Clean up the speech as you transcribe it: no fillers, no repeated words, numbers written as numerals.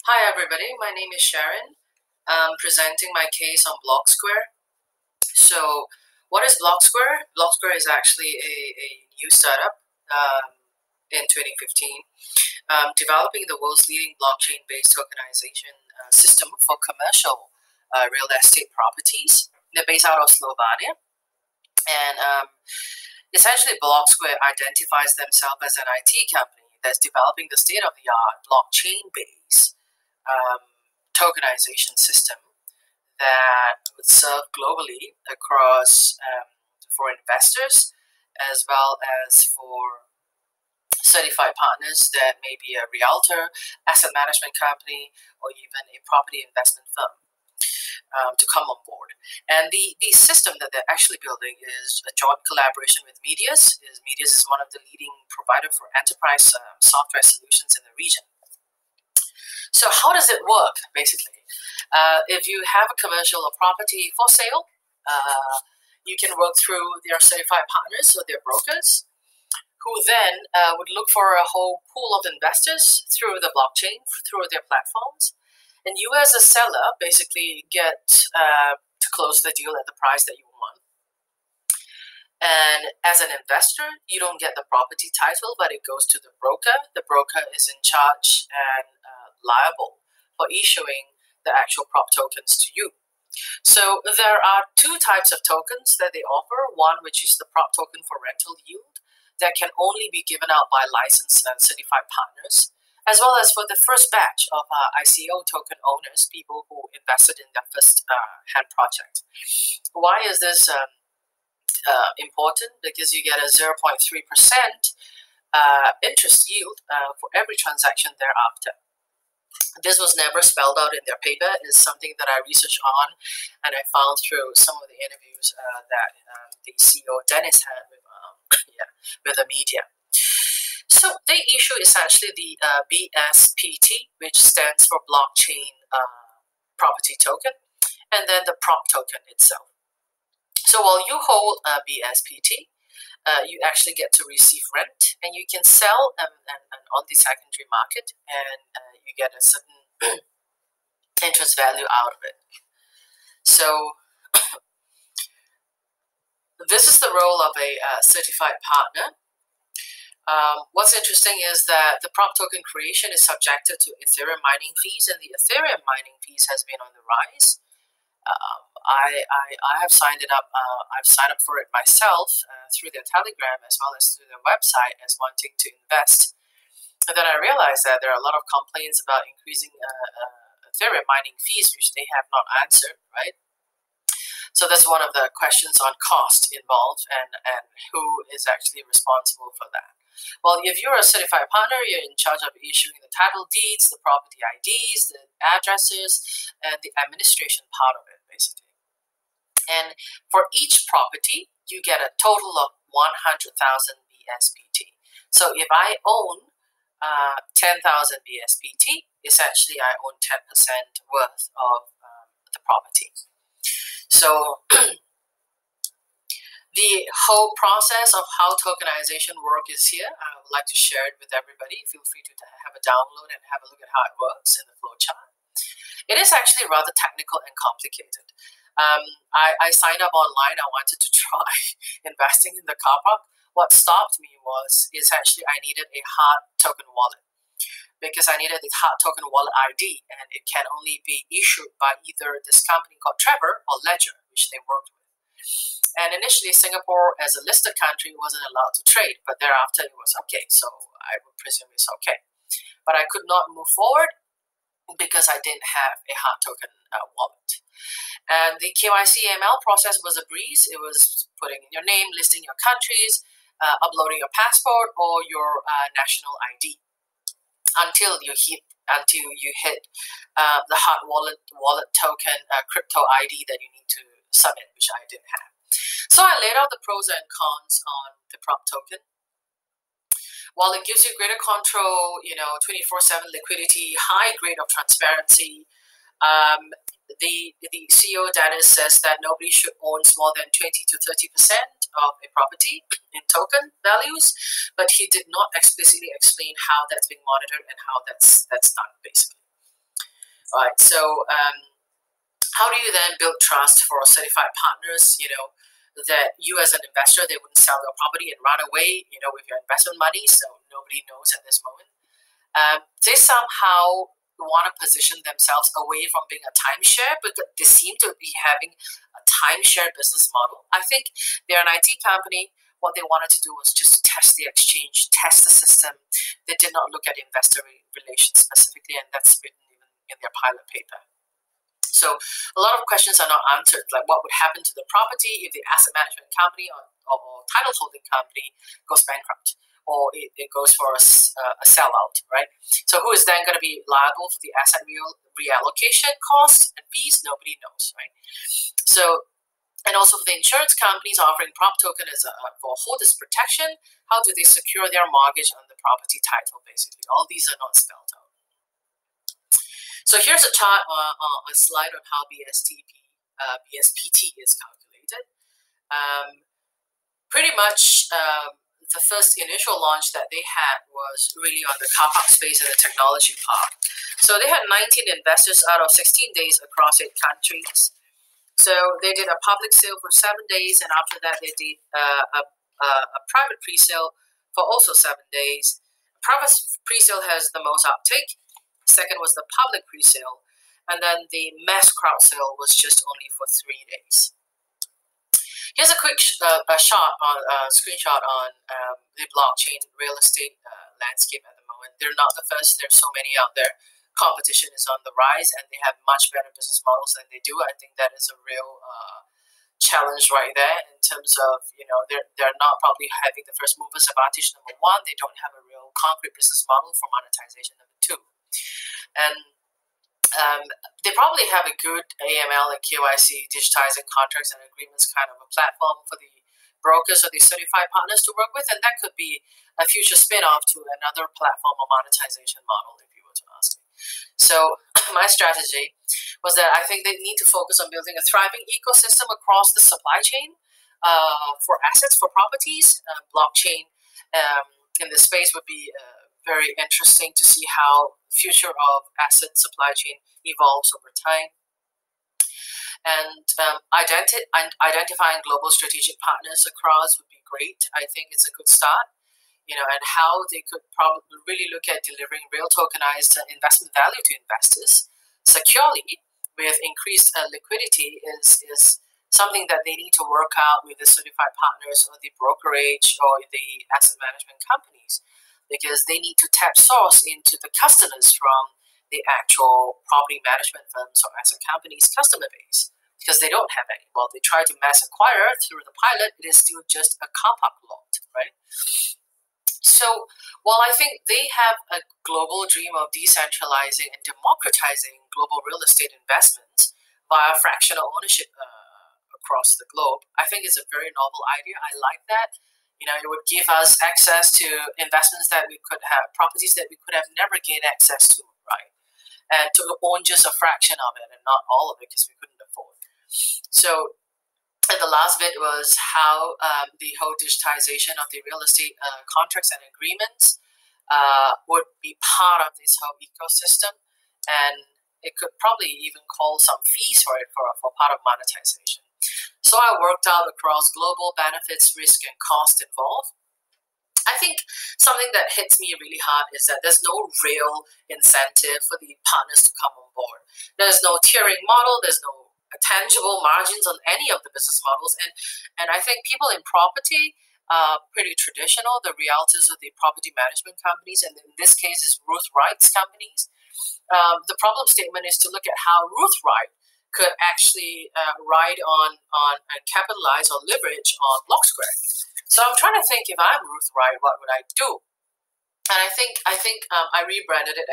Hi everybody, my name is Sharon. I'm presenting my case on BlockSquare. So what is BlockSquare? BlockSquare is actually a new startup in 2015, developing the world's leading blockchain-based tokenization system for commercial real estate properties. They're based out of Slovenia. And essentially, BlockSquare identifies themselves as an IT company that's developing the state-of-the-art blockchain-based tokenization system that would serve globally across for investors as well as for certified partners that may be a realtor, asset management company, or even a property investment firm to come on board. And the system that they're actually building is a joint collaboration with Medius. Medius is one of the leading provider for enterprise software solutions in the region. So how does it work, basically? If you have a commercial or property for sale, you can work through their certified partners, so their brokers, who then would look for a whole pool of investors through the blockchain, through their platforms. And you as a seller basically get to close the deal at the price that you want. And as an investor, you don't get the property title, but it goes to the broker. The broker is in charge and liable for issuing the actual prop tokens to you. So there are two types of tokens that they offer. One, which is the prop token for rental yield that can only be given out by licensed and certified partners, as well as for the first batch of ICO token owners, people who invested in their first hand project. Why is this important? Because you get a 0.3% interest yield for every transaction thereafter. This was never spelled out in their paper. It's something that I researched on, and I found through some of the interviews that the CEO Dennis had with the media. So they issue essentially the BSPT, which stands for Blockchain Property Token, and then the prop token itself. So while you hold a BSPT, you actually get to receive rent, and you can sell on the secondary market, and you get a certain interest value out of it. So this is the role of a certified partner. What's interesting is that the prop token creation is subjected to Ethereum mining fees, and the Ethereum mining fees has been on the rise. I have signed it up. I've signed up for it myself through their Telegram as well as through their website as wanting to invest. And then I realized that there are a lot of complaints about increasing Ethereum mining fees, which they have not answered, right? So that's one of the questions on cost involved and who is actually responsible for that. Well, if you're a certified partner, you're in charge of issuing the title deeds, the property IDs, the addresses, and the administration part of it, basically. And for each property, you get a total of 100,000 BSPT. So if I own 10,000 BSPT, essentially I own 10% worth of the property. So the whole process of how tokenization works is here. I would like to share it with everybody. Feel free to have a download and have a look at how it works in the flowchart. It is actually rather technical and complicated. I signed up online. I wanted to try investing in the car park. What stopped me is actually I needed a hard token wallet, because I needed the hard token wallet ID, and it can only be issued by either this company called Trevor or Ledger, which they worked with. And initially, Singapore, as a listed country, wasn't allowed to trade, but thereafter it was okay, so I would presume it's okay. But I could not move forward because I didn't have a hard token wallet. And the KYC AML process was a breeze. It was putting in your name, listing your countries, uploading your passport or your national ID until you hit the hard wallet token crypto ID that you need to submit, which I didn't have. So I laid out the pros and cons on the prop token. While it gives you greater control, 24/7 liquidity, high grade of transparency, the CEO Dennis says that nobody should own more than 20 to 30% of a property in token values, but he did not explicitly explain how that's being monitored and how that's done, basically. right? So how do you then build trust for certified partners? That you as an investor, they wouldn't sell your property and run away, with your investment money. So nobody knows at this moment. They somehow want to position themselves away from being a timeshare, but they seem to be having a timeshare business model. I think they're an IT company. What they wanted to do was just test the exchange, test the system. They did not look at investor relations specifically, and that's written even in their pilot paper. So a lot of questions are not answered, like what would happen to the property if the asset management company or title holding company goes bankrupt, or it goes for a sellout, right? So who is then going to be liable for the asset reallocation costs and fees? Nobody knows, right? So, and also for the insurance companies offering prop token as for holders protection, how do they secure their mortgage on the property title, basically? All these are not spelled out. So here's a chart, a slide on how BSPT is calculated. Pretty much the first initial launch that they had was really on the car park space and the technology park. So they had 19 investors out of 16 days across 8 countries. So they did a public sale for 7 days, and after that they did a private pre-sale for also 7 days. Private pre-sale has the most uptake. Second was the public pre-sale, and then the mass crowd sale was just only for 3 days. Here's a quick screenshot on the blockchain real estate landscape at the moment. They're not the first. There's so many out there. Competition is on the rise, and they have much better business models than they do. I think that is a real challenge right there in terms of, they're not probably having the first movers advantage, number one. They don't have a real concrete business model for monetization, number two. And they probably have a good AML and KYC, digitizing contracts and agreements kind of a platform for the brokers or the certified partners to work with, and that could be a future spin-off to another platform or monetization model, if you were to ask me. So my strategy was that I think they need to focus on building a thriving ecosystem across the supply chain for assets, for properties. Blockchain in this space would be very interesting to see how the future of asset supply chain evolves over time. And identifying global strategic partners across would be great. I think it's a good start. And how they could probably really look at delivering real tokenized investment value to investors securely with increased liquidity is something that they need to work out with the certified partners or the brokerage or the asset management companies, because they need to tap source into the customers from the actual property management firms or asset companies' customer base, because they don't have any. While they try to mass acquire through the pilot, it is still just a car park lot, right? So while I think they have a global dream of decentralizing and democratizing global real estate investments via fractional ownership across the globe, I think it's a very novel idea. I like that. It would give us access to investments that we could have, properties that we could have never gained access to, right? And to own just a fraction of it and not all of it because we couldn't afford. So, and the last bit was how the whole digitization of the real estate contracts and agreements would be part of this whole ecosystem, and it could probably even call some fees for it for part of monetization. So I worked out across global benefits, risk, and cost involved. I think something that hits me really hard is that there's no real incentive for the partners to come on board. There's no tiering model. There's no tangible margins on any of the business models. And I think people in property are pretty traditional. The realtors of the property management companies, and in this case is Ruth Wright's companies. The problem statement is to look at how Ruth Wright could actually ride on and capitalize or leverage on BlockSquare. So I'm trying to think, if I'm Ruth Wright, what would I do? And I think I rebranded it